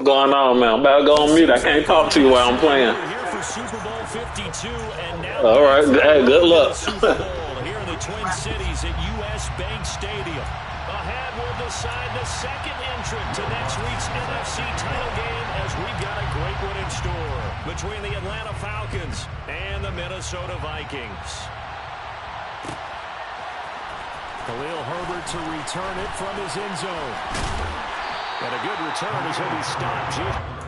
What's going on, man? I'm about to go on mute. I can't talk to you while I'm playing. Here for Super Bowl 52, and now all right. Hey, good luck. Super Bowl here in the Twin Cities at U.S. Bank Stadium. A hand will decide the second entrant to next week's NFC title game, as we've got a great one in store between the Atlanta Falcons and the Minnesota Vikings. Khalil Herbert to return it from his end zone. And a good return as he'll be stopped.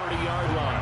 Yard line.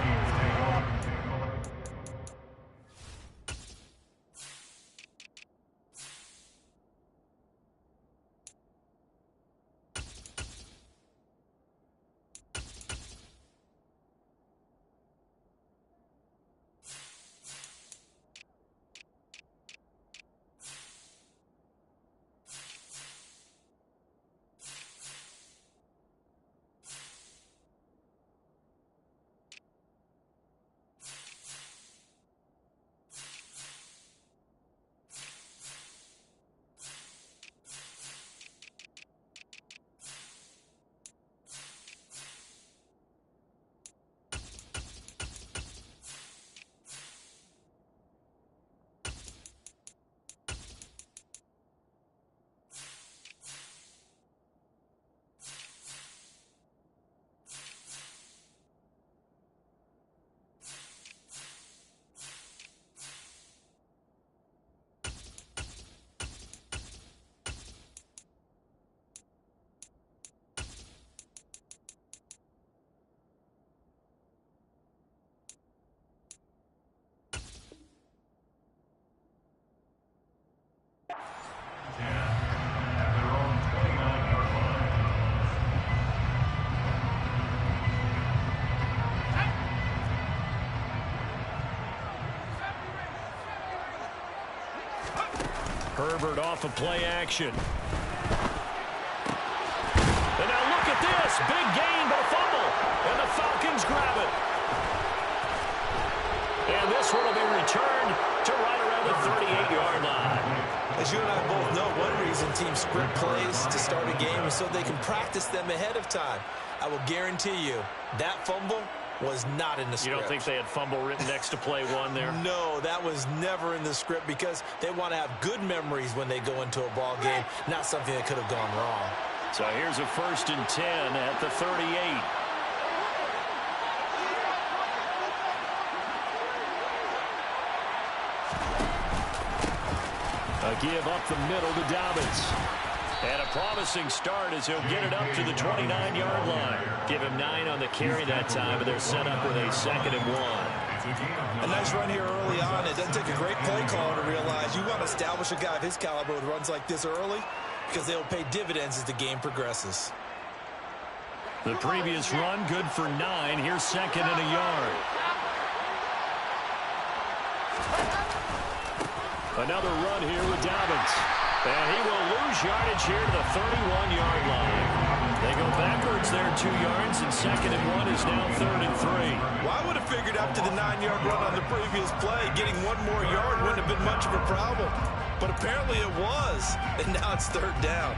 Herbert off of play action. And now look at this. Big gain, but a fumble. And the Falcons grab it. And this one will be returned to right around the 38-yard line. As you and I both know, one reason teams script plays to start a game is so they can practice them ahead of time. I will guarantee you that fumble was not in the script. You don't think they had fumble written next to play one there? No, that was never in the script because they want to have good memories when they go into a ball game, not something that could have gone wrong. So here's a 1st and 10 at the 38. A give up the middle to Dobbins. And a promising start as he'll get it up to the 29-yard line. Give him 9 on the carry that time, and they're set up with a 2nd and 1. A nice run here early on. It doesn't take a great play caller to realize you want to establish a guy of his caliber with runs like this early because they'll pay dividends as the game progresses. The previous run good for 9. Here's 2nd and a yard. Another run here with Dobbins. And he will lose yardage here to the 31-yard line. They go backwards there 2 yards, and 2nd and 1 is now 3rd and 3. Well, I would have figured after the 9-yard run on the previous play, getting 1 more yard wouldn't have been much of a problem. But apparently it was, and now it's 3rd down.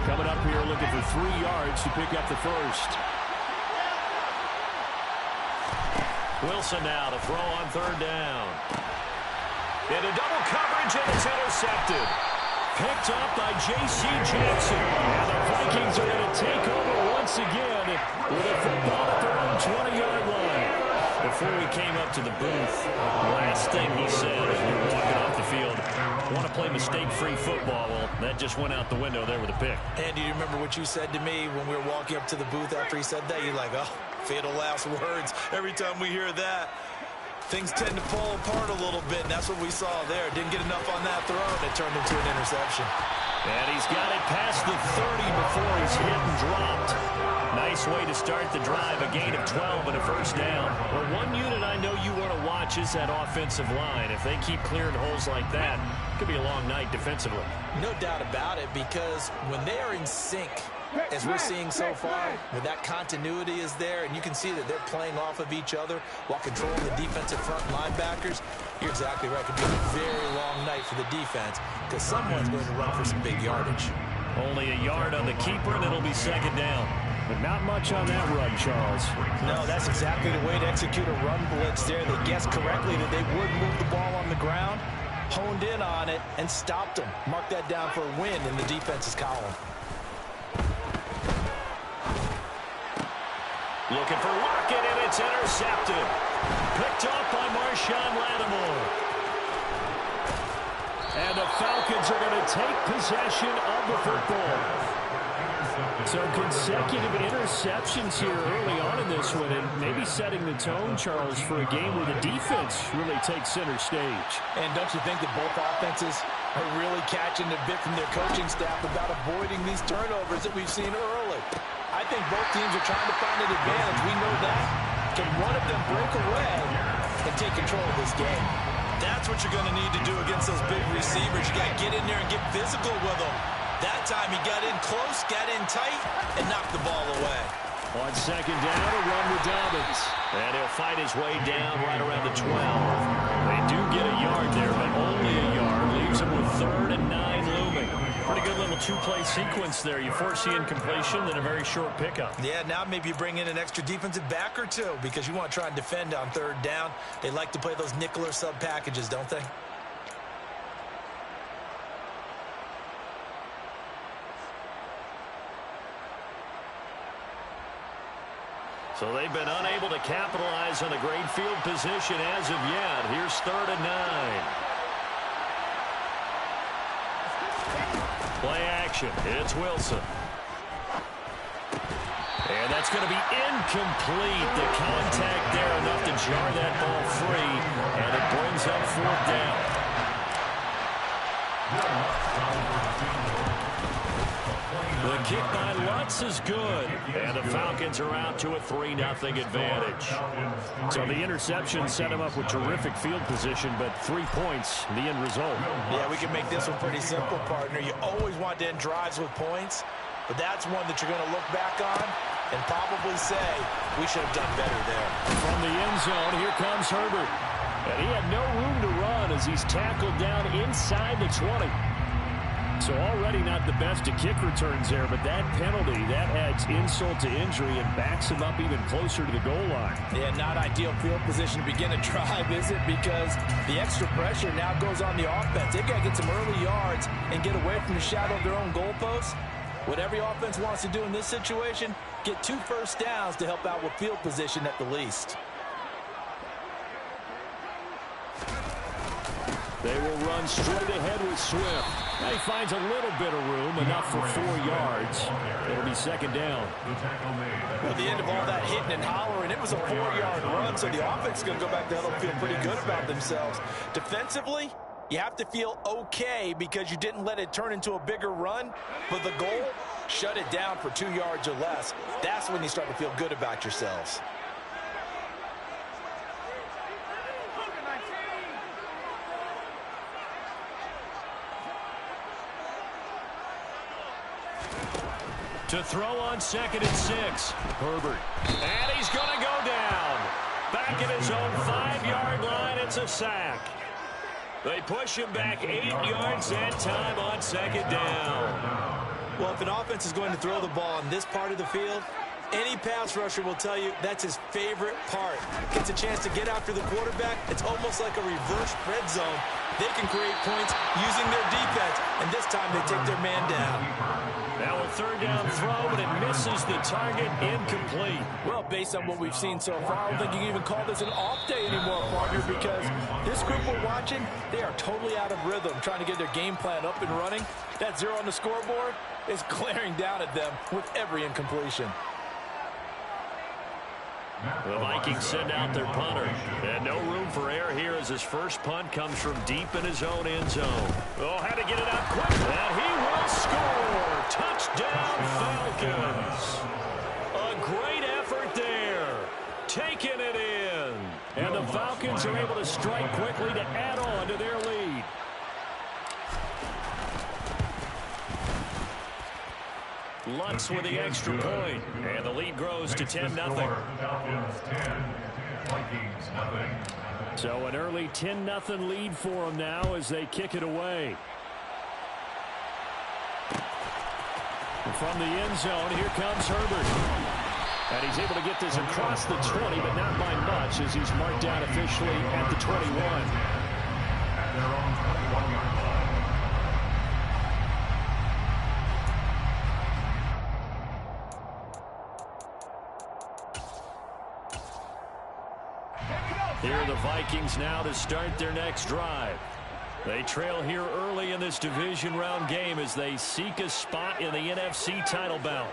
Coming up here looking for 3 yards to pick up the first. Wilson now to throw on 3rd down. Into double coverage, and it's intercepted. Picked up by J.C. Jackson. And the Vikings are going to take over once again with a football at their own 20-yard line. Before we came up to the booth, the last thing he said as we were walking off the field, want to play mistake-free football. Well, that just went out the window there with a pick. And do you remember what you said to me when we were walking up to the booth after he said that? You're like, oh, fatal last words. Every time we hear that, things tend to fall apart a little bit, and that's what we saw there. Didn't get enough on that throw, and it turned into an interception. And he's got it past the 30 before he's hit and dropped. Nice way to start the drive, a gain of 12 and a first down. Well, one unit I know you want to watch is that offensive line. If they keep clearing holes like that, it could be a long night defensively. No doubt about it, because when they are in sync, as we're seeing so far, when that continuity is there, and you can see that they're playing off of each other while controlling the defensive front linebackers, you're exactly right. It could be a very long night for the defense because someone's going to run for some big yardage. Only a yard on the keeper, and it'll be 2nd down. But not much on that run, Charles. No, that's exactly the way to execute a run blitz there. They guessed correctly that they would move the ball on the ground, honed in on it, and stopped them. Mark that down for a win in the defense's column. Looking for Lockett, and it's intercepted. Picked up by Marshawn Lattimore. And the Falcons are going to take possession of the football. So consecutive interceptions here early on in this one, and maybe setting the tone, Charles, for a game where the defense really takes center stage. And don't you think that both offenses are really catching a bit from their coaching staff about avoiding these turnovers that we've seen early? I think both teams are trying to find an advantage. We know that. Can one of them break away and take control of this game? That's what you're going to need to do against those big receivers. You got to get in there and get physical with them. That time he got in close, got in tight, and knocked the ball away. On 2nd down, a run with Dobbins. And he'll fight his way down right around the 12. They do get a yard there, but only a yard. Leaves him with 3rd and 9 looming. Pretty good little 2-play sequence there. You force the incompletion, then a very short pickup. Yeah, now maybe you bring in an extra defensive back or two because you want to try and defend on 3rd down. They like to play those nickel or sub packages, don't they? So they've been unable to capitalize on a great field position as of yet. Here's 3rd and 9. Play action. It's Wilson. And that's going to be incomplete. The contact there enough to jar that ball free. And it brings up 4th down. The kick by Lutz is good. And the Falcons are out to a 3-0 advantage. So the interception set him up with terrific field position, but 3 points, the end result. Yeah, we can make this one pretty simple, partner. You always want to end drives with points, but that's one that you're going to look back on and probably say, we should have done better there. From the end zone, here comes Herbert. And he had no room to run as he's tackled down inside the 20. So already not the best of kick returns there, but that penalty, that adds insult to injury and backs him up even closer to the goal line. Yeah, not ideal field position to begin a drive, is it? Because the extra pressure now goes on the offense. They've got to get some early yards and get away from the shadow of their own goalposts. What every offense wants to do in this situation, get 2 first downs to help out with field position at the least. They will run straight ahead with Swift. Now he finds a little bit of room, enough for 4 yards. It'll be 2nd down. At the end of all that hitting and hollering, it was a 4-yard run, so the offense is going to go back to huddle and feel pretty good about themselves. Defensively, you have to feel okay because you didn't let it turn into a bigger run, but the goal, shut it down for 2 yards or less. That's when you start to feel good about yourselves. To throw on 2nd and 6. Herbert. And he's going to go down. Back at his own 5-yard line. It's a sack. They push him back 8 yards that time on 2nd down. Well, if an offense is going to throw the ball on this part of the field, any pass rusher will tell you that's his favorite part. Gets a chance to get after the quarterback. It's almost like a reverse red zone. They can create points using their defense, and this time they take their man down. Now a third down throw, but it misses the target, incomplete. Well, based on what we've seen so far, I don't think you can even call this an off day anymore, partner, because this group we're watching, they are totally out of rhythm, trying to get their game plan up and running. That 0 on the scoreboard is glaring down at them with every incompletion. The Vikings send out their punter. And no room for error here as his first punt comes from deep in his own end zone. Oh, had to get it out quick. And he will score. Touchdown, Falcons. A great effort there. Taking it in. And the Falcons are able to strike quickly to add on to their lead. Lutz with the extra point. And the lead grows to 10-0. So an early 10-0 lead for them now as they kick it away. From the end zone, here comes Herbert. And he's able to get this across the 20, but not by much as he's marked down officially at the 21. At their own 21-yard line. Here are the Vikings now to start their next drive. They trail here early in this division round game as they seek a spot in the NFC title bout.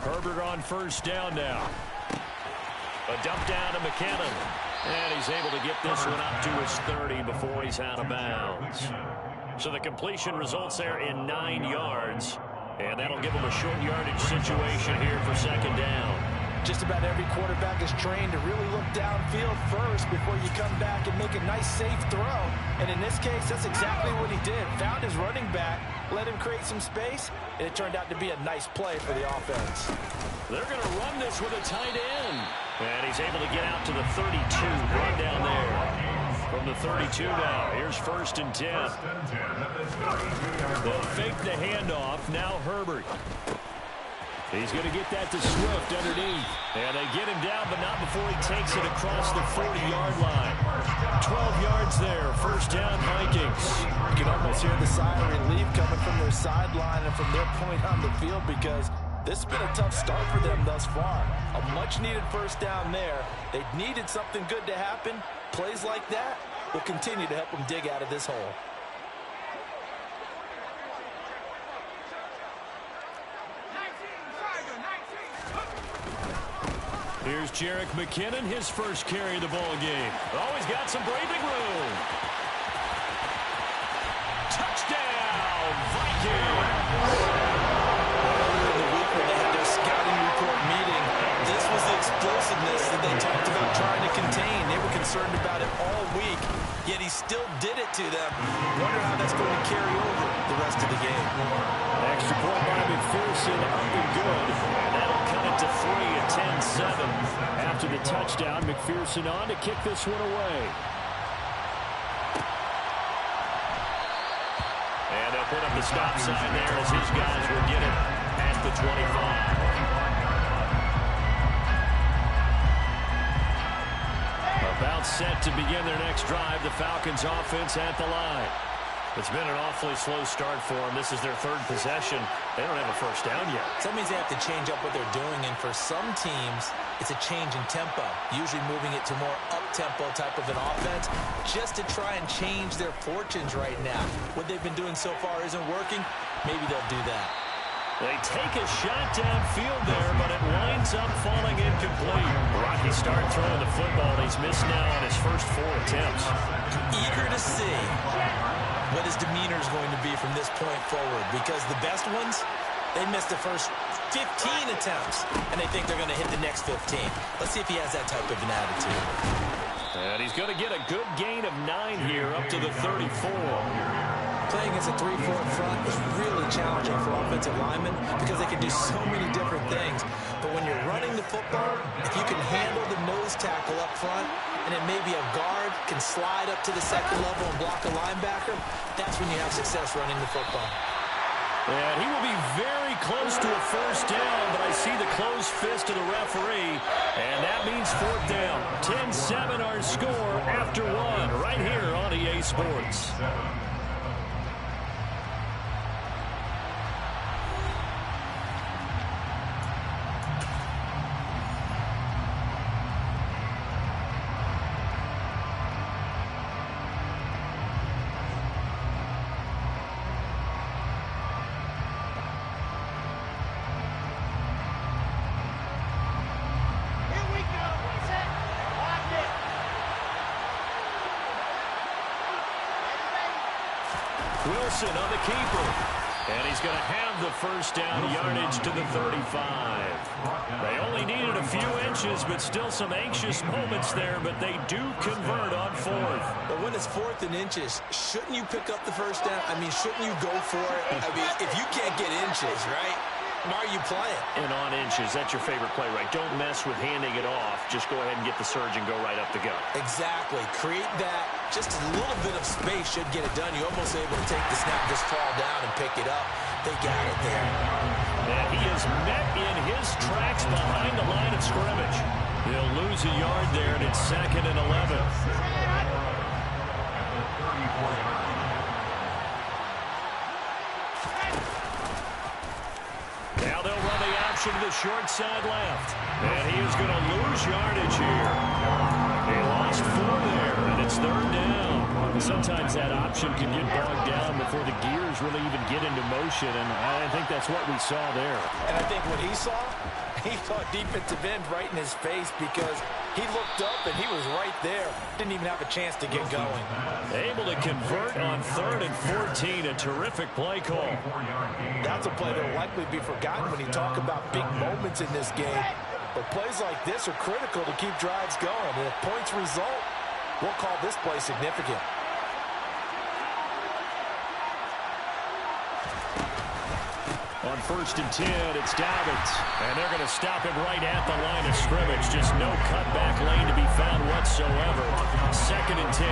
Herbert on first down now. A dump down to McKinnon. And he's able to get this one up to his 30 before he's out of bounds. So the completion results there in 9 yards. And that'll give him a short yardage situation here for second down. Just about every quarterback is trained to really look downfield first before you come back and make a nice, safe throw. And in this case, that's exactly what he did. Found his running back, let him create some space, and it turned out to be a nice play for the offense. They're going to run this with a tight end. And he's able to get out to the 32, run down there. From the 32 now, here's first and 10. They'll fake the handoff, now Herbert. He's going to get that to Swift underneath. And they get him down, but not before he takes it across the 40-yard line. 12 yards there, first down Vikings. You can almost hear the sigh of relief coming from their sideline and from their point on the field because this has been a tough start for them thus far. A much-needed first down there. They needed something good to happen. Plays like that will continue to help them dig out of this hole. Here's Jerick McKinnon, his first carry of the ball game. Oh, he's got some breathing room. Touchdown, Vikings! Earlier in the week when they had their scouting report meeting, this was the explosiveness that they talked about trying to contain. They were concerned about it all week, yet he still did it to them. Wonder how that's going to carry over the rest of the game. Extra point by McPherson, up and good. And that'll cut it to 3 at 10-7. After the touchdown, McPherson on to kick this one away. And they'll put up the stop sign there as his guys will get it at the 25. About set to begin their next drive. The Falcons offense at the line. It's been an awfully slow start for them. This is their third possession. They don't have a first down yet. So that means they have to change up what they're doing, and for some teams, it's a change in tempo, usually moving it to more up-tempo type of an offense, just to try and change their fortunes right now. What they've been doing so far isn't working. Maybe they'll do that. They take a shot downfield there, but it winds up falling incomplete. Rocky start throwing the football. He's missed now on his first 4 attempts. Eager to see what his demeanor is going to be from this point forward, because the best ones, they missed the first 15 attempts, and they think they're going to hit the next 15. Let's see if he has that type of an attitude. And he's going to get a good gain of 9 here, up to the 34. Playing against a 3-4 front is really challenging for offensive linemen because they can do so many different things. But when you're running the football, if you can handle the nose tackle up front, and it may be a guard can slide up to the second level and block a linebacker, that's when you have success running the football. And he will be very close to a first down, but I see the closed fist of the referee, and that means fourth down. 10-7 our score after one, right here on EA Sports. Wilson on the keeper. And he's going to have the first down yardage to the 35. They only needed a few inches, but still some anxious moments there, but they do convert on fourth. But when it's fourth and inches, shouldn't you pick up the first down? I mean, shouldn't you go for it? I mean, if you can't get inches, right? Why are you playing? And on inches, that's your favorite play, right? Don't mess with handing it off. Just go ahead and get the surge and go right up the gut. Exactly. Create that. Just a little bit of space should get it done. You're almost able to take the snap, just fall down and pick it up. They got it there. And he is met in his tracks behind the line of scrimmage. He'll lose a yard there, and it's 2nd and 11. Now they'll run the option to the short side left. And he is going to lose yardage here. He lost 4 there, and it's 3rd down. Sometimes that option can get bogged down before the gears really even get into motion, and I think that's what we saw there. And I think what he saw defensive end right in his face because he looked up and he was right there. Didn't even have a chance to get going. Able to convert on 3rd and 14. A terrific play call. That's a play that will likely be forgotten when you talk about big moments in this game. But plays like this are critical to keep drives going. And if points result, we'll call this play significant. On 1st and 10, it's Dobbins. And they're going to stop him right at the line of scrimmage. Just no cutback lane to be found whatsoever. 2nd and 10.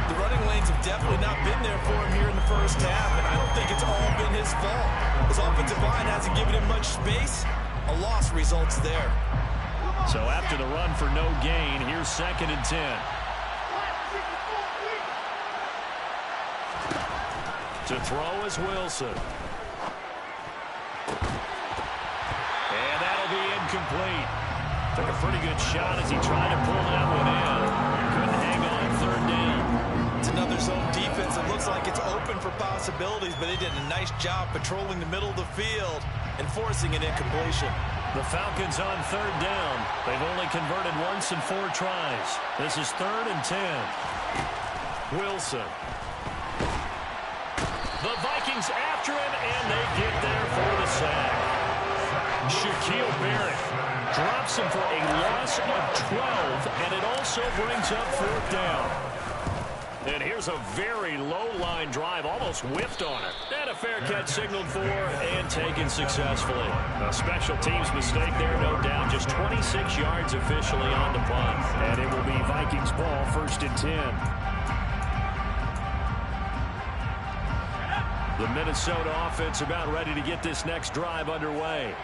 The running lanes have definitely not been there for him here in the first half, and I don't think it's all been his fault. His offensive line hasn't given him much space. A loss results there. So after the run for no gain, here's 2nd and 10. To throw is Wilson. And that'll be incomplete. Took a pretty good shot as he tried to pull that one in. Couldn't hang on 3rd down. It's another zone defense. It looks like it's open for possibilities, but they did a nice job patrolling the middle of the field and forcing an incompletion. The Falcons on 3rd down. They've only converted once in 4 tries. This is 3rd and 10. Wilson. The Vikings after him, and they get there for the sack. Shaquille Barrett drops him for a loss of 12, and it also brings up 4th down. And here's a very low-line drive, almost whiffed on it. And a fair catch signaled for and taken successfully. A special teams mistake there, no doubt. Just 26 yards officially on the punt. And it will be Vikings ball, 1st and 10. The Minnesota offense about ready to get this next drive underway.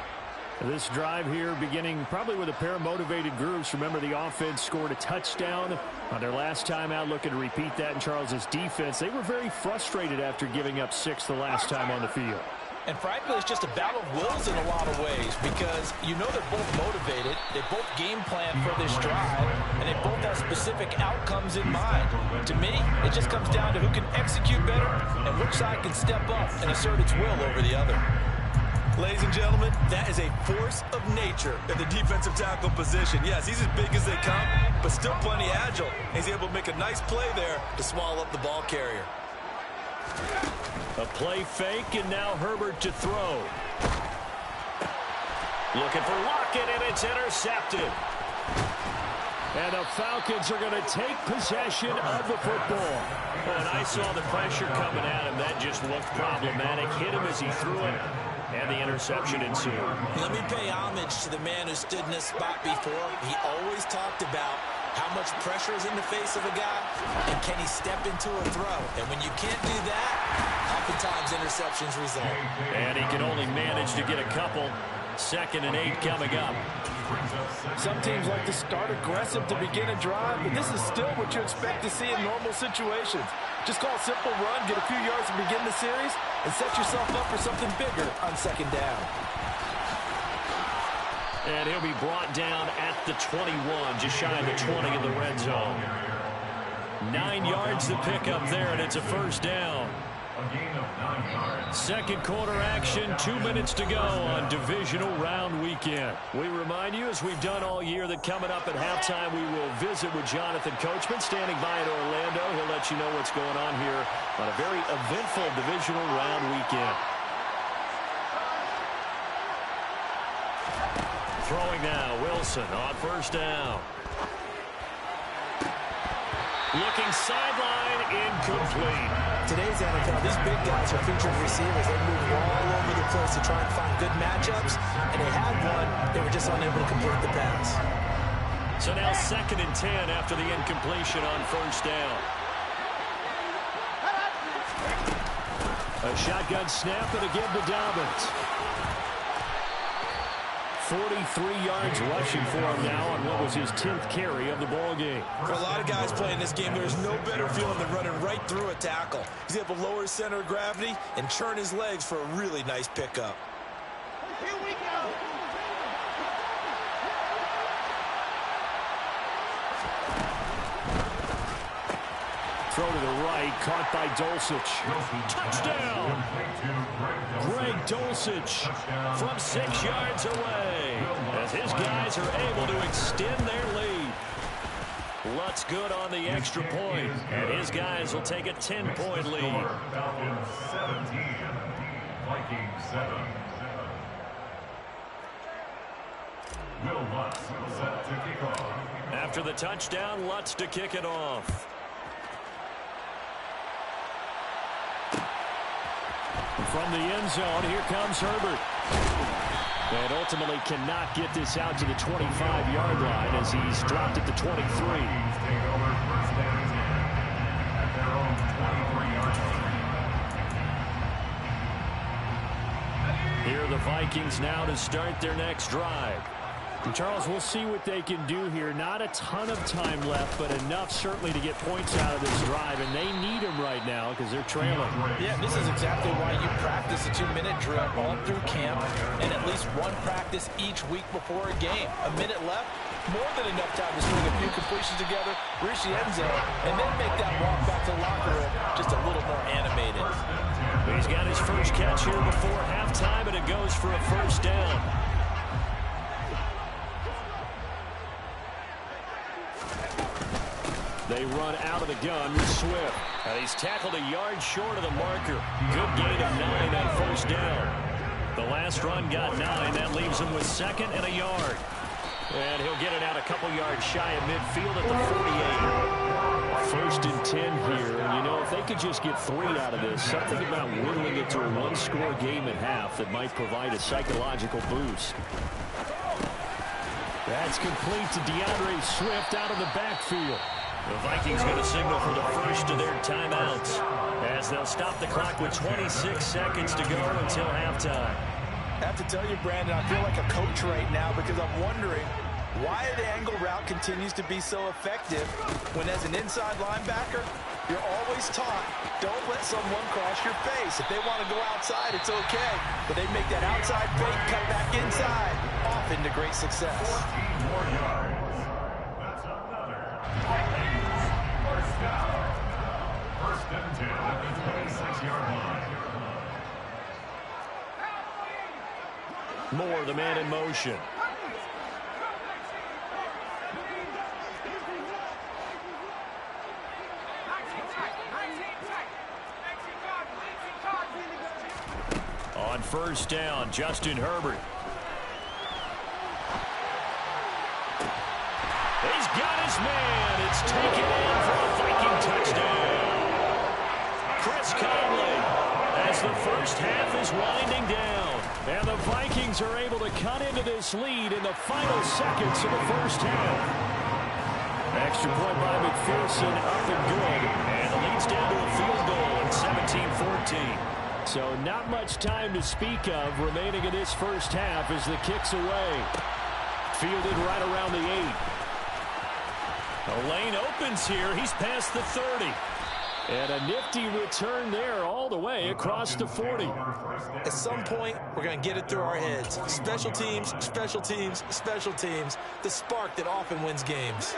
This drive here beginning probably with a pair of motivated groups. Remember, the offense scored a touchdown on their last time out, looking to repeat that in Charles's defense. They were very frustrated after giving up 6 the last time on the field. And frankly, it's just a battle of wills in a lot of ways because you know they're both motivated, they both game plan for this drive, and they both have specific outcomes in mind. To me, it just comes down to who can execute better and which side can step up and assert its will over the other. Ladies and gentlemen, that is a force of nature in the defensive tackle position. Yes, he's as big as they come, but still plenty agile. He's able to make a nice play there to swallow up the ball carrier. A play fake, and now Herbert to throw. Looking for Lockett, and it's intercepted. And the Falcons are going to take possession of the football. And I saw the pressure coming at him. That just looked problematic. Hit him as he threw it, and the interception ensued. Let me pay homage to the man who stood in this spot before. He always talked about How much pressure is in the face of a guy, and can he step into a throw? And when you can't do that, oftentimes interceptions result. And he can only manage to get a couple. 2nd and 8 coming up. Some teams like to start aggressive to begin a drive, but this is still what you expect to see in normal situations. Just call a simple run, get a few yards to begin the series, and set yourself up for something bigger on 2nd down. And he'll be brought down at the 21, just shy of the 20 in the red zone. 9 yards to pick up there, and it's a 1st down. Second quarter action, 2 minutes to go on divisional round weekend. We remind you, as we've done all year, that coming up at halftime, we will visit with Jonathan Coachman standing by in Orlando. He'll let you know what's going on here on a very eventful divisional round weekend. Throwing now, Wilson on 1st down. Looking sideline, incomplete. Today's NFL, these big guys are featured receivers. They move all over the place to try and find good matchups, and they had one. They were just unable to complete the pass. So now 2nd and 10 after the incompletion on 1st down. A shotgun snap, and again to Dobbins. 43 yards rushing for him now on what was his 10th carry of the ball game. For a lot of guys playing this game, there's no better feeling than running right through a tackle. He's able to lower his center of gravity and churn his legs for a really nice pickup. Here we go. Throw to the right, caught by Dulcich. Touchdown! Greg Dulcich from 6 yards away, as his guys are able to extend their lead. Lutz good on the extra point, and his guys will take a 10-point lead. Falcons 17, Vikings 7. Will Lutz set to kick off. After the touchdown, Lutz to kick it off. From the end zone, here comes Herbert. And ultimately cannot get this out to the 25-yard line as he's dropped it to 23. Take over 1st down and 10 at their own 23-yard line. Here are the Vikings now to start their next drive. And Charles, we'll see what they can do here. Not a ton of time left, but enough certainly to get points out of this drive. And they need them right now because they're trailing. Yeah, this is exactly why you practice a 2-minute drill all through camp and at least one practice each week before a game. A minute left, more than enough time to string a few completions together, reach the end zone, and then make that walk back to the locker room just a little more animated. He's got his first catch here before halftime, and it goes for a 1st down. They run out of the gun with Swift. He's tackled a yard short of the marker. Good gain of 9 on 1st down. The last run got 9. That leaves him with 2nd and a yard. And he'll get it out a couple yards shy of midfield at the 48. 1st and 10 here. And, you know, if they could just get 3 out of this, something about whittling it to a 1-score game at half that might provide a psychological boost. That's complete to DeAndre Swift out of the backfield. The Vikings going to signal for the first of their timeouts as they'll stop the clock with 26 seconds to go until halftime. I have to tell you, Brandon, I feel like a coach right now because I'm wondering why the angle route continues to be so effective when as an inside linebacker, you're always taught, don't let someone cross your face. If they want to go outside, it's okay. But they make that outside fake, cut back inside, often to great success. 14 more yards. That's another. First down. 1st and 10 at the 26-yard line. Moore, the man in motion. On 1st down, Justin Herbert. He's got his man. It's taken in for a Viking touchdown. Chris Conley as the first half is winding down. And the Vikings are able to cut into this lead in the final seconds of the first half. Extra point by McPherson, up and good. And the lead's down to a field goal at 17-14. So not much time to speak of remaining in this first half as the kick's away. Fielded right around the 8. The lane opens here. He's past the 30. And a nifty return there all the way across the 40. At some point, we're going to get it through our heads. Special teams, special teams, special teams. The spark that often wins games.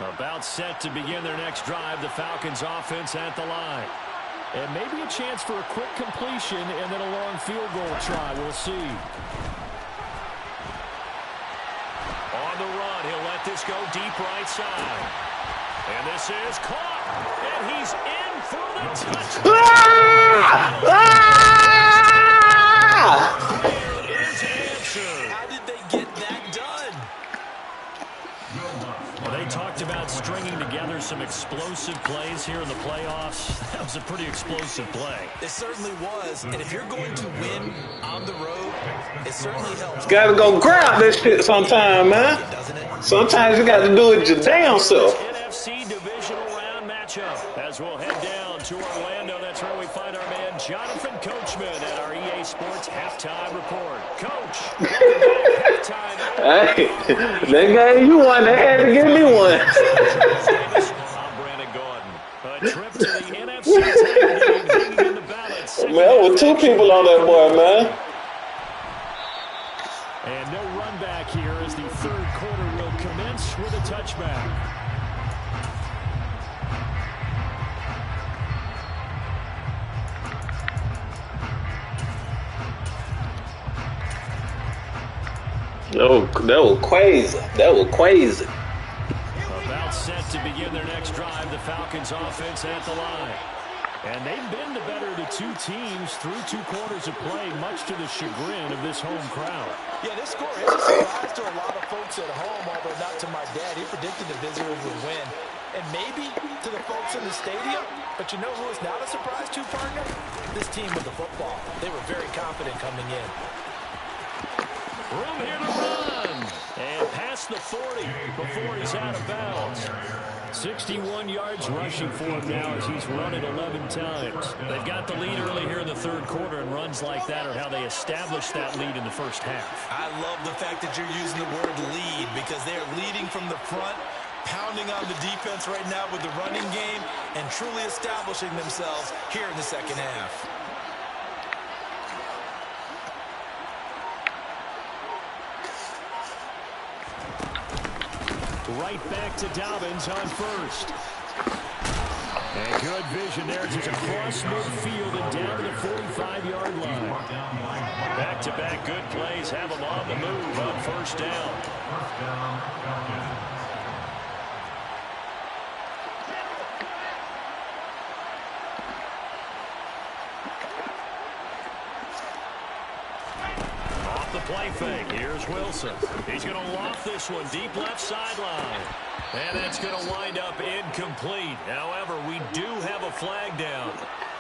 About set to begin their next drive. The Falcons offense at the line. And maybe a chance for a quick completion and then a long field goal try. We'll see. On the run, he'll let this go deep right side. And this is caught. And he's in for the touchdown. How did they get that done? Well, they talked about stringing together some explosive plays here in the playoffs. That was a pretty explosive play. It certainly was. And if you're going to win on the road, it certainly helps. Gotta go grab this shit sometime, man. Sometimes you got to do it your damn self. NFC divisional round matchup. As we'll head down to Orlando, that's where we find our man Jonathan Coachman at our EA Sports halftime report. Coach, halftime. Hey, they gave you one. They had to give me one. I'm Brandon Gordon. A trip to the NFC title game hanging in the balance. Man, there were 2 people on that boy, man. And no run back here as the third quarter will commence with a touchback. That was crazy. That was crazy. About set to begin their next drive, the Falcons offense at the line. And they've been the better of the 2 teams through 2 quarters of play, much to the chagrin of this home crowd. Yeah, this score is a surprise to a lot of folks at home, although not to my dad. He predicted the visitors would win. And maybe to the folks in the stadium. But you know who is not a surprise to, partner? This team with the football. They were very confident coming in. Room here to run. And past the 40 before he's out of bounds. 61 yards rushing for him now as he's run it 11 times. They've got the lead early here in the third quarter, and runs like that are how they established that lead in the first half. I love the fact that you're using the word lead because they are leading from the front, pounding on the defense right now with the running game, and truly establishing themselves here in the second half. Right back to Dobbins on first. And good vision there as he's across midfield and down to the 45-yard line. Back-to-back good plays have him on the move on first down. Play fake. Here's Wilson. He's going to loft this one deep left sideline. And that's going to wind up incomplete. However, we do have a flag down.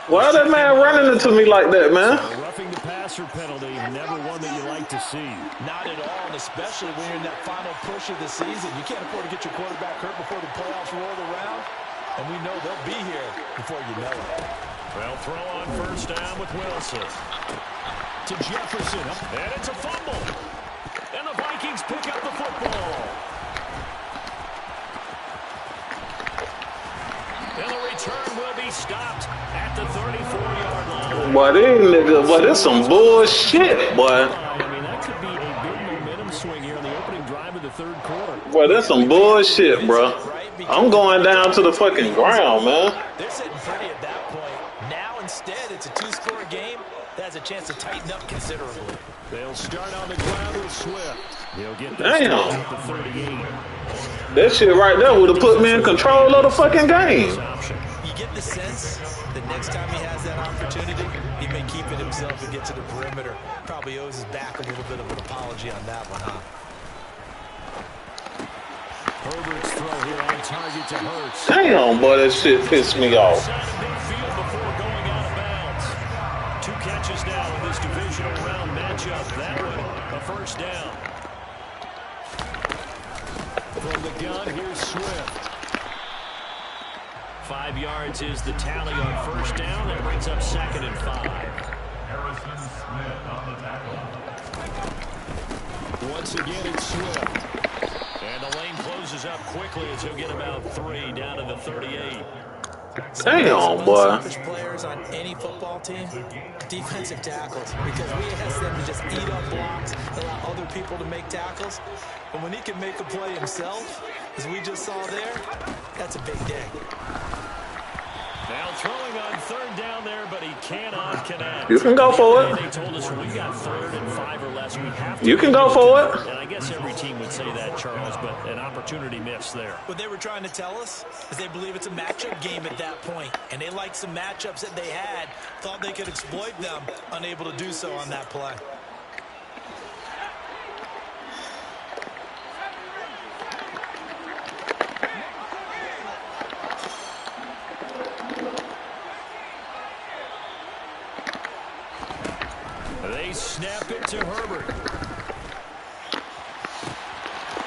Why that man running into me like that, man? So roughing the passer penalty, never one that you like to see. Not at all, and especially when you're in that final push of the season. You can't afford to get your quarterback hurt before the playoffs roll around. And we know they'll be here before you know it. Well, throw on first down with Wilson. To Jefferson, and it's a fumble. And the Vikings pick up the football. And the return will be stopped at the 34-yard line. Boy, these niggas, boy, this some bullshit, boy. I mean, that could be a big momentum swing here in the opening drive of the third quarter. Boy, that's some bullshit, bro. I'm going down to the fucking ground, man. They're sitting pretty at that point. Now, instead, it's a 2-score game. That has a chance to tighten up considerably. They'll start on the ground with Swift. He'll get this Damn. to 38. That shit right there would have put me in control of the fucking game. You get the sense that next time he has that opportunity, he may keep it himself and get to the perimeter. Probably owes his back a little bit of an apology on that one, huh? Herbert's throw here on target to Hurts. Damn, boy, that shit pissed me off. Two catches now in this divisional round matchup. That one, a first down. From the gun, here's Swift. 5 yards is the tally on first down. That brings up 2nd and 5. Harrison Smith on the tackle. Once again, it's Swift. And the lane closes up quickly as he'll get about 3 down to the 38. Damn, boy. Players on any football team, defensive tackles, because we ask them to just eat up blocks, allow other people to make tackles. But when he can make a play himself, as we just saw there, that's a big day. Now throwing on 3rd down there, but he cannot connect. You can go for it. They told us when we got 3rd and 5 or less, we have to. You can go for it. And I guess every team would say that, Charles, but an opportunity missed there. What they were trying to tell us is they believe it's a matchup game at that point, and they liked some matchups that they had, thought they could exploit them, unable to do so on that play. They snap it to Herbert.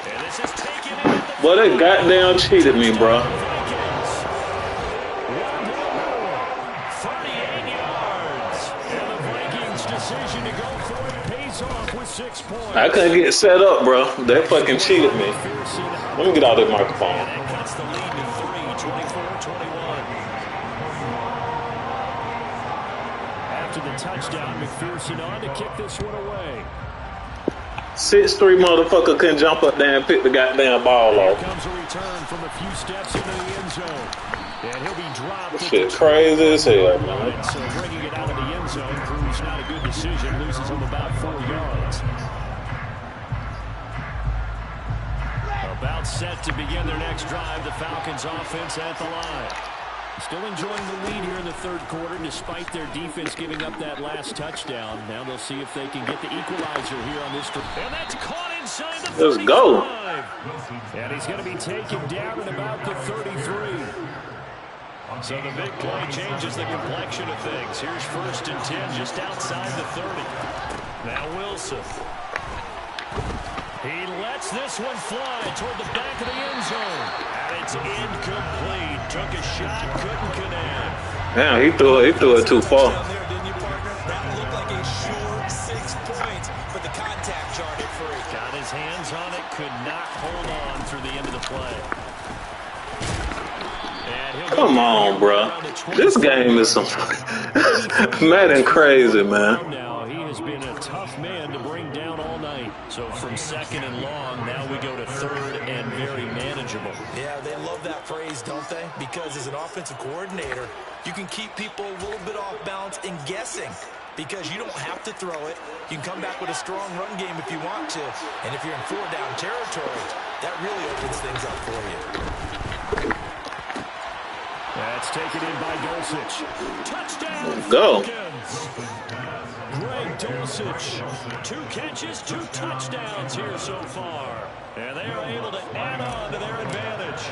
And this is taken in at the Boy, they goddamn cheated me, bro. 38 yards. And the Vikings' decision to go for it pays off with 6 points. I couldn't get set up, bro. They fucking cheated me. Let me get out of the microphone. And that cuts the lead to 3, 24-21. After the touchdown, McPherson on to kick this one away. 6'3" motherfucker couldn't jump up there and pick the goddamn ball Here off. comes a return from a few steps into the end zone. And he'll be dropped. This shit crazy as hell, man. So bringing it out of the end zone proves not a good decision. Loses him about 4 yards. About set to begin their next drive. The Falcons offense at the line. Still enjoying the lead here in the 3rd quarter despite their defense giving up that last touchdown. Now they'll see if they can get the equalizer here on this drive. And that's caught inside the 35. Let's go. And he's going to be taken down at about the 33. So the big play changes the complexion of things. Here's 1st and 10 just outside the 30. Now Wilson. He lets this one fly toward the back of the end zone. And it's incomplete. Took a shot, couldn't connect. Damn, he threw it too far. That looked like a short 6 points, but the contact jarred it free. Got his hands on it, could not hold on through the end of the play. Come on, bro. This game is some Madden crazy, man. Now he has been a tough man to bring down all night. So from 2nd and long, now we go to 3rd and very manageable. Yeah, they love that phrase, don't they? Because as an offensive coordinator, you can keep people a little bit off balance and guessing. Because you don't have to throw it. You can come back with a strong run game if you want to. And if you're in 4-down territory, that really opens things up for you. That's taken in by Dulcich. Touchdown. Go. Greg Dulcich. 2 catches, 2 touchdowns here so far. And they are able to add on to their advantage.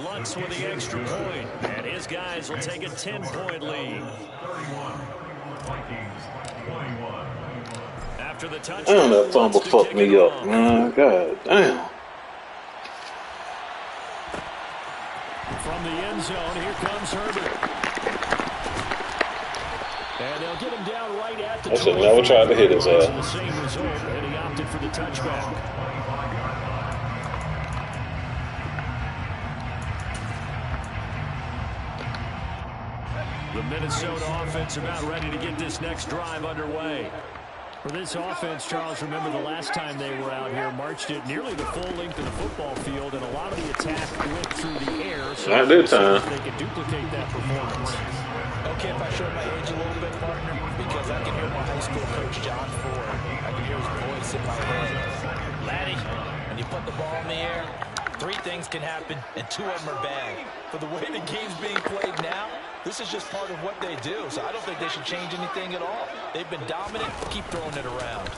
Lutz with the extra point. And his guys will take a 10-point lead. 31. Vikings 21. After the touchdown, Damn, that fumble fucked me up, man. God damn. From the end zone, here comes Herbert. And they'll get him down right at the I should never tried to hit his ass. The same result, and he opted for the touchback. The Minnesota offense about ready to get this next drive underway. For this offense, Charles, remember the last time they were out here, marched it nearly the full length of the football field, and a lot of the attack went through the air. So not this time. they can duplicate that performance. Okay, if I show my age a little bit, partner, because I can hear my high school coach, John Ford. I can hear his voice in my head. Laddie, when you put the ball in the air, 3 things can happen, and 2 of them are bad. For the way the game's being played now, this is just part of what they do, so I don't think they should change anything at all. They've been dominant. Keep throwing it around.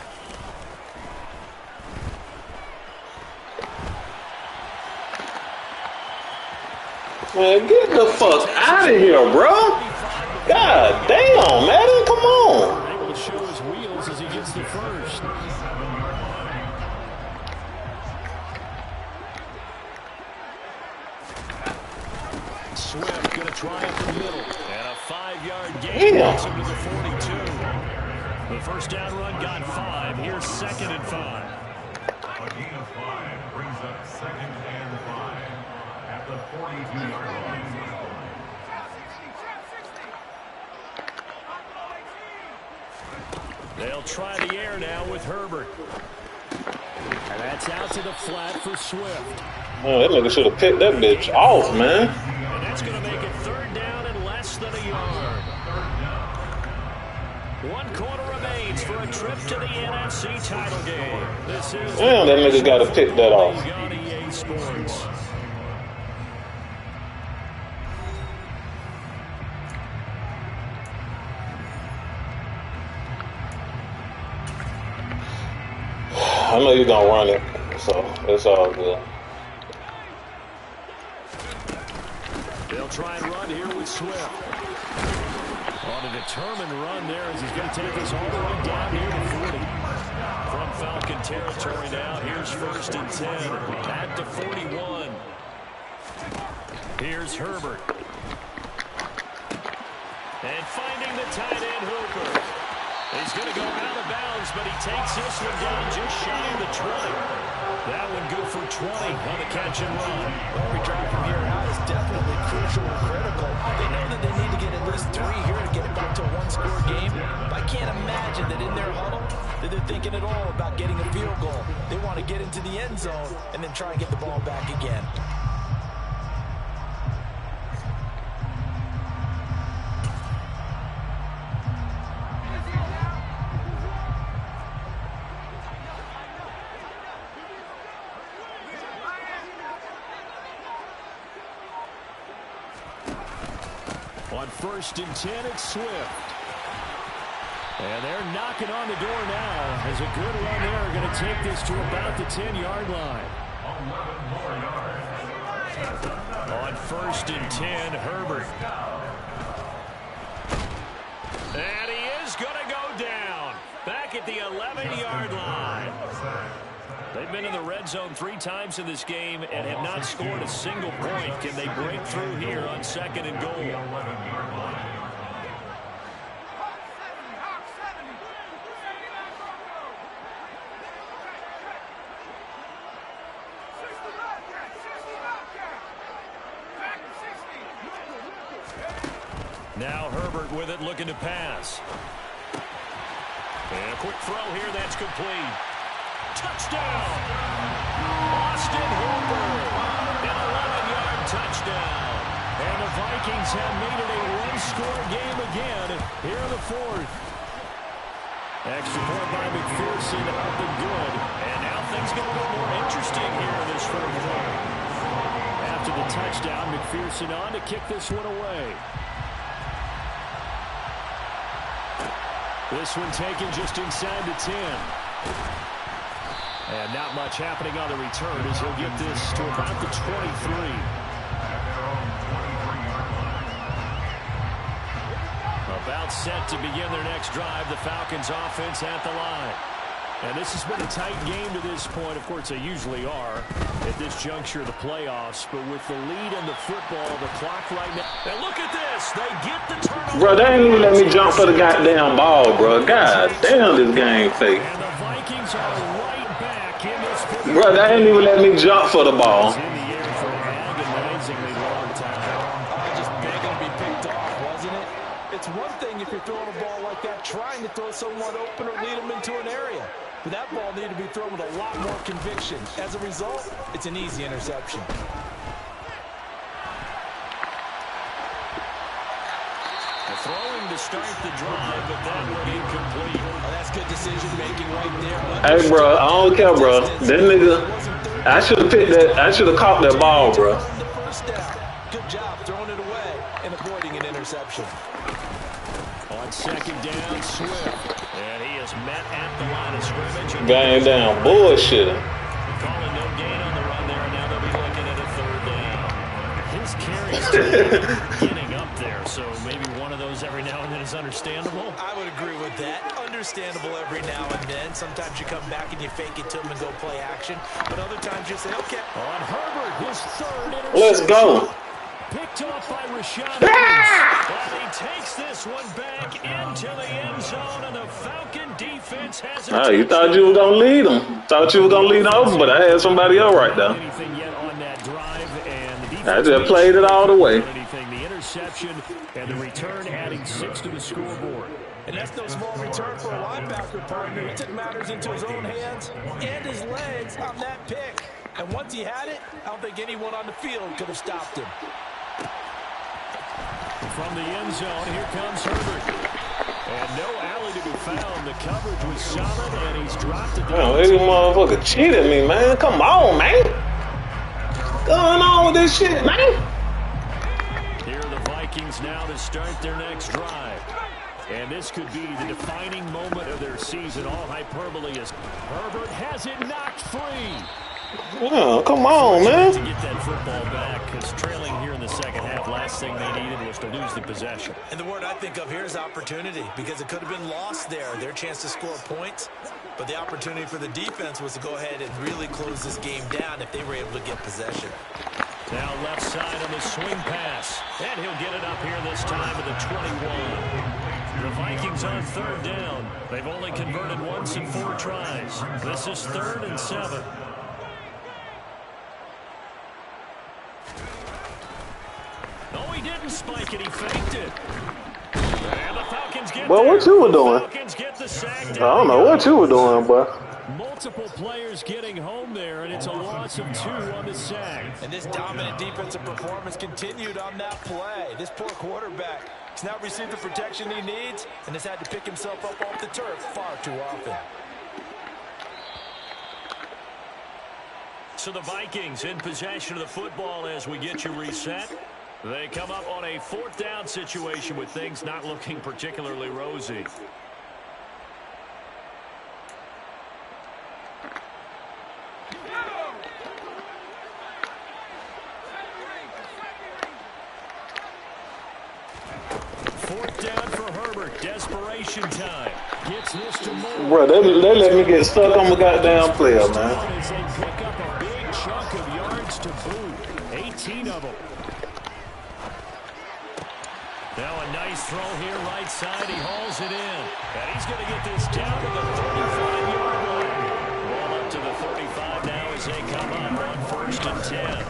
Man, get the fuck out of here, bro. God damn, Madden, come on. Able to show his wheels as he gets the first. Swift going to try up the middle. And a 5-yard gain gets him to the 42. The first down run got 5. Here's 2nd and 5. A gain of 5 brings up 2nd and 5 at the 42-yard line. They'll try the air now with Herbert. And that's out to the flat for Swift. Oh, that nigga should have picked that bitch off, man. And that's going to make it 3rd down and less than a yard. 1 quarter remains for a trip to the NFC title game. This is Damn, that nigga got to pick that off. on EA Sports. I know you're going to run it, so it's all good. They'll try and run here with Swift. On a determined run there as he's going to take this all the way down here to 40. From Falcon territory now, here's 1st and 10 at the 41. Here's Herbert. And finding the tight end Hooper. He's going to go out of bounds, but he takes this one down just shy of the 20. That one good for 20 on the catch and run. Every drive from here out is definitely crucial and critical. They know that they need to get at least 3 here to get it back to a 1-score game. But I can't imagine that in their huddle that they're thinking at all about getting a field goal. They want to get into the end zone and then try and get the ball back again. On 1st and 10, it's Swift. And they're knocking on the door now. As a good run there, going to take this to about the 10-yard line. 11 more yards. On 1st and 10, Herbert. And he is going to go down. Back at the 11-yard line. They've been in the red zone 3 times in this game and have not scored a single point. Can they break through here on 2nd and goal? Now Herbert with it, looking to pass. And a quick throw here, that's complete. Touchdown! Austin Hooper, an 11-yard touchdown. And the Vikings have made it a 1-score game again here in the 4th. Extra point by McPherson, up and good. And now things get a little more interesting here in this 4th quarter. After the touchdown, McPherson on to kick this one away. This one taken just inside the 10. And not much happening on the return as he'll get this to about the 23. About set to begin their next drive, the Falcons offense at the line. And this has been a tight game to this point. Of course, they usually are at this juncture of the playoffs. But with the lead in the football, the clock right now. And look at this. They get the turnover. Bro, they ain't even let me jump for the goddamn ball, bro. God damn, this game fake. And the Vikings are right back in this football. Bro, they ain't even let me jump for the ball. In the air for an agonizingly long time. Just begging to be picked off, wasn't it? It's one thing if you're throwing a ball like that, trying to throw someone open or lead them into an area. But that ball needed to be thrown with a lot more conviction. As a result, it's an easy interception. Throwing to start the drive, but that one incomplete. Oh, that's good decision-making right there. Hey, bro, I don't care, bro. That nigga, I should have picked that. I should have caught that ball, bro. The first down. Good job throwing it away and avoiding an interception. On 2nd down, Swift. And he is met at the line of scrimmage. Gang down, bullshit. Calling no gain on the run there, and now they'll be looking at a 3rd down. His carries getting up there, so maybe one of those every now and then is understandable. I would agree with that. Understandable every now and then. Sometimes you come back and you fake it to him and go play action. But other times you say, okay. On Herbert, his 3rd interception. Let's go. picked off by Rashad Evans. And he takes this one back into the end zone, and the Falcon defense has a You thought you were going to lead them. Thought you were going to lead them over, but I had somebody else right there. Anything yet on that drive, and the defense I just played it all the way. The interception and the return adding 6 to the scoreboard. And that's no small return for a linebacker, partner. He took matters into his own hands and his legs on that pick. And once he had it, I don't think anyone on the field could have stopped him. From the end zone, here comes Herbert. And no alley to be found. The coverage was solid, and he's dropped it. Oh, this motherfucker cheated me, man. Come on, man. What's going on with this shit, man? Here are the Vikings now to start their next drive. And this could be the defining moment of their season. All hyperbole is Herbert has it knocked free. Oh, come on, man. To get that football back, because trailing here in the second half, last thing they needed was to lose the possession. And the word I think of here is opportunity, because it could have been lost there, their chance to score points. But the opportunity for the defense was to go ahead and really close this game down if they were able to get possession. Now left side on the swing pass. And he'll get it up here this time at the 21. The Vikings on third down. They've only converted once in 4 tries. This is 3rd and 7. No, he didn't spike it. He faked it. And the Falcons get Well, what you were doing? Falcons get the sack down. I don't know what you were doing, boy. Multiple players getting home there, and it's a loss of 2 on the sack. And this dominant defensive performance continued on that play. This poor quarterback has now received the protection he needs and has had to pick himself up off the turf far too often. So the Vikings in possession of the football as we get you reset. They come up on a 4th down situation with things not looking particularly rosy. Desperation time. Gets this to Moore. Bro, they let me get stuck on the goddamn player, man. As they pick up a big chunk of yards to boot. 18 of them. Now a nice throw here right side. He hauls it in. And he's going to get this down to the 35-yard line. Ball up to the 35 now as they come up on 1st and 10.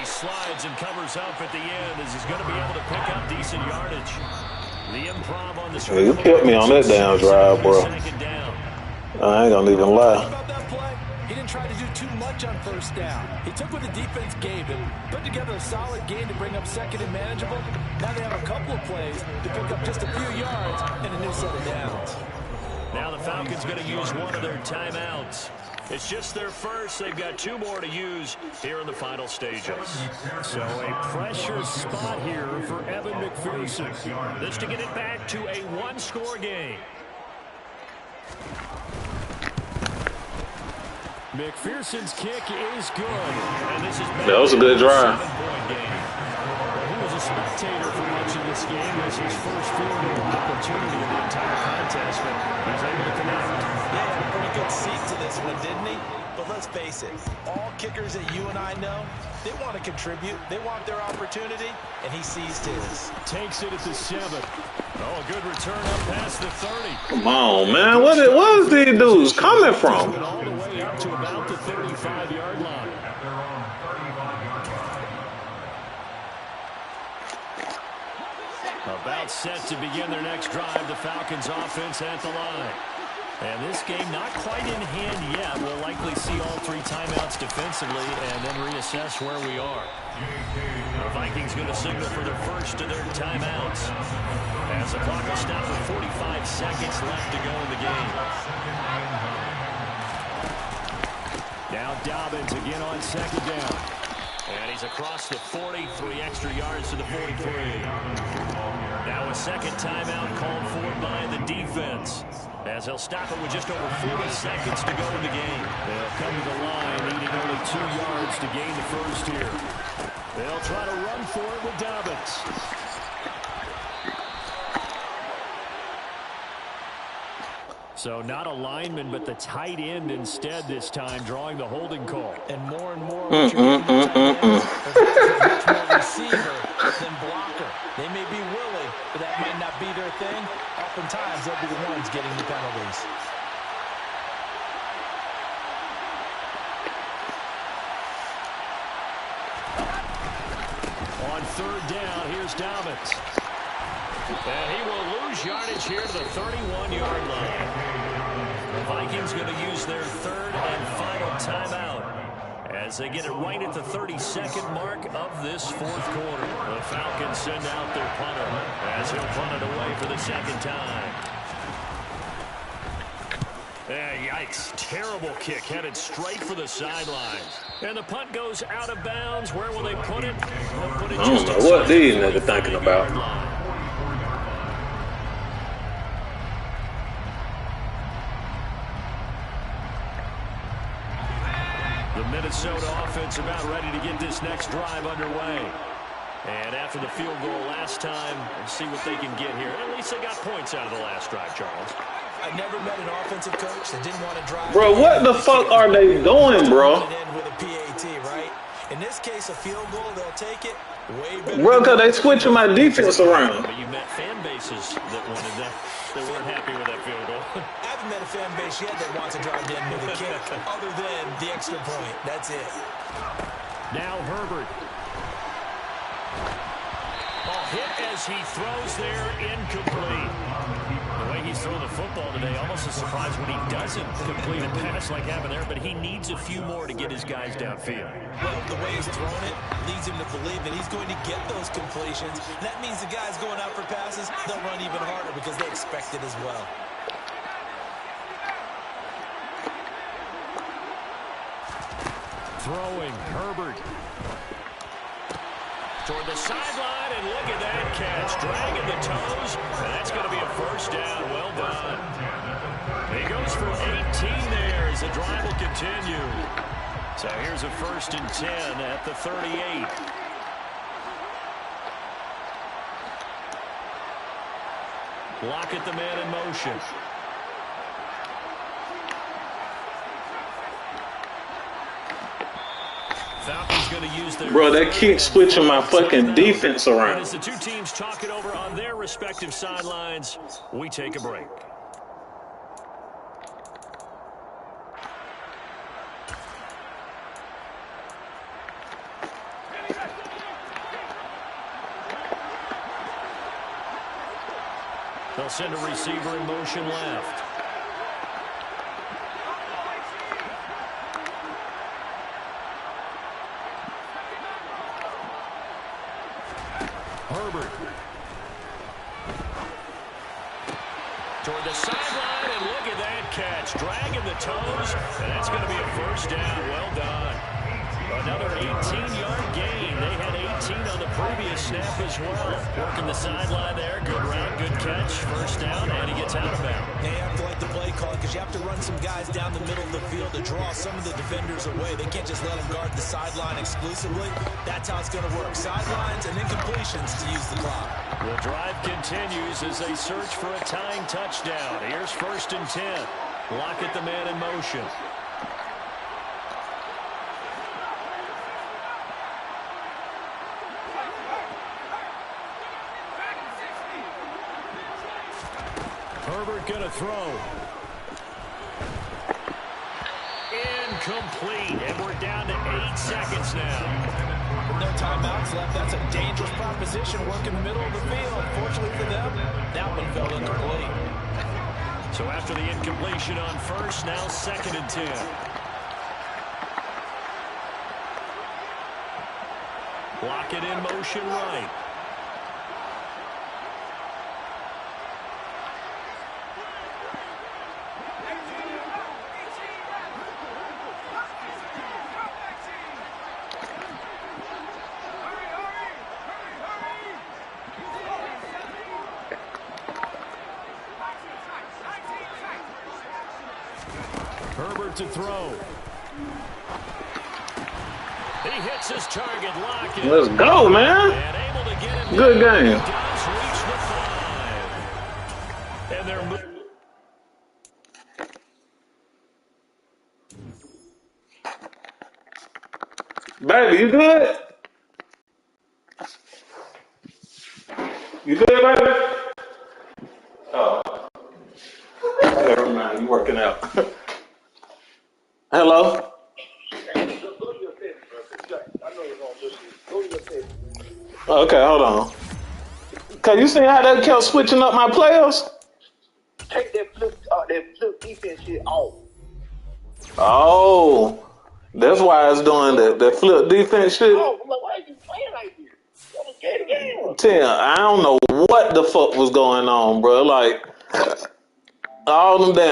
Slides and covers up at the end as he's going to be able to pick up decent yardage. The improv on the screen. You killed me on that damn drive, bro. I ain't gonna even lie. About that play, he didn't try to do too much on 1st down. He took what the defense gave him, put together a solid game to bring up 2nd and manageable. Now they have a couple of plays to pick up just a few yards and a new set of downs. Now the Falcons going to use one of their timeouts. It's just their first. They've got 2 more to use here in the final stages. So a pressure spot here for Evan McPherson. This to get it back to a 1-score game. McPherson's kick is good. And this is that was a good drive. He was a spectator for much of this game. This is his first field goal opportunity of the entire contest, but he's able to connect. Yeah, had a pretty good seat to this one, didn't he? But let's face it, all kickers that you and I know, they want to contribute. They want their opportunity, and he seized his. Takes it at the 7. Oh, a good return up past the 30. Come on, man. What is these dudes coming from? All the way up to about the 35-yard line. About set to begin their next drive. The Falcons offense at the line. And this game not quite in hand yet. We'll likely see all 3 timeouts defensively and then reassess where we are. The Vikings going to signal for their first of their timeouts. As the clock will stop with 45 seconds left to go in the game. Now Dobbins again on 2nd down. And he's across the 40, 3 extra yards to the 43. Now a 2nd timeout called for by the defense. As they'll stop it with just over 40 seconds to go in the game. They'll come to the line, needing only 2 yards to gain the first here. They'll try to run for it with Dobbins. So not a lineman, but the tight end instead this time, drawing the holding call. And more what you're getting with tight ends are guys who are much more receiver than blocker. They may be willing, but that might not be their thing. Oftentimes, they'll be the ones getting the penalties. On third down, here's Dobbins. And he will lose yardage here to the 31-yard line. The Vikings going to use their third and final timeout as they get it right at the 32nd mark of this fourth quarter. The Falcons send out their punter as he'll punt it away for the second time. Yikes. Terrible kick headed straight for the sidelines. And the punt goes out of bounds. Where will they put it? They'll put it just I don't know what these niggas thinking about. The Minnesota offense about ready to get this next drive underway. And after the field goal last time, we'll see what they can get here. At least they got points out of the last drive, Charles. I never met an offensive coach that didn't want to drive. Bro, what the fuck are they doing, bro? With a PAT, right? In this case, a field goal, they'll take it. Way better. Bro, because they switching my defense around. But you met fan bases that wanted that, that weren't happy with that field goal. I haven't met a fan base yet that wants to drive in with a kick other than the extra point. That's it. Now Herbert. Ball hit as he throws there, incomplete. The way he's throwing the football today, almost a surprise when he doesn't complete a pass like happened there, but he needs a few more to get his guys downfield. Well, the way he's throwing it leads him to believe that he's going to get those completions. That means the guys going out for passes, they'll run even harder because they expect it as well. Throwing, Herbert. Toward the sideline, and look at that catch. Dragging the toes, and that's going to be a first down. Well done. He goes for 18 there as the drive will continue. So here's a 1st and 10 at the 38. Lockett, the man in motion. Falcons going to use their... Bro, they keep switching my fucking defense around. As the two teams talk it over on their respective sidelines, we take a break. They'll send a receiver in motion left. Herbert. Toward the sideline, and look at that catch. Dragging the toes, and that's going to be a first down. Well done. Another 18-yard gain. They had 18 on the previous snap as well. Working the sideline there. Good route, good catch. First down, and he gets out of bounds. They have to like the play call because you have to run some guys down the middle of the field to draw some of the defenders away. They can't just let them guard the sideline exclusively. That's how it's going to work. Sidelines and then completions to use the clock. The drive continues as they search for a tying touchdown. Here's 1st and 10. Lockett, the man in motion. Herbert going to throw. Incomplete, and we're down to 8 seconds now. With no timeouts left, that's a dangerous proposition working the middle of the field. Fortunately for them, that one fell incomplete. So after the incompletion on first, now 2nd and 10. Lockett in motion right. Herbert to throw. He hits his target. Lockett. Let's go, man. And able to get him. Good game. Does reach the 5. And they're moving. Baby, you good? You good, baby? Oh, never mind. You working out. Hello? Okay, hold on. Cause you see how they kept switching up my players? Take that flip defense shit off. Oh, that's why it's doing that flip defense shit. Oh, I'm like, why are you playing like this? That was good again. Tim, I don't know what the fuck was going on, bro. Like all them damn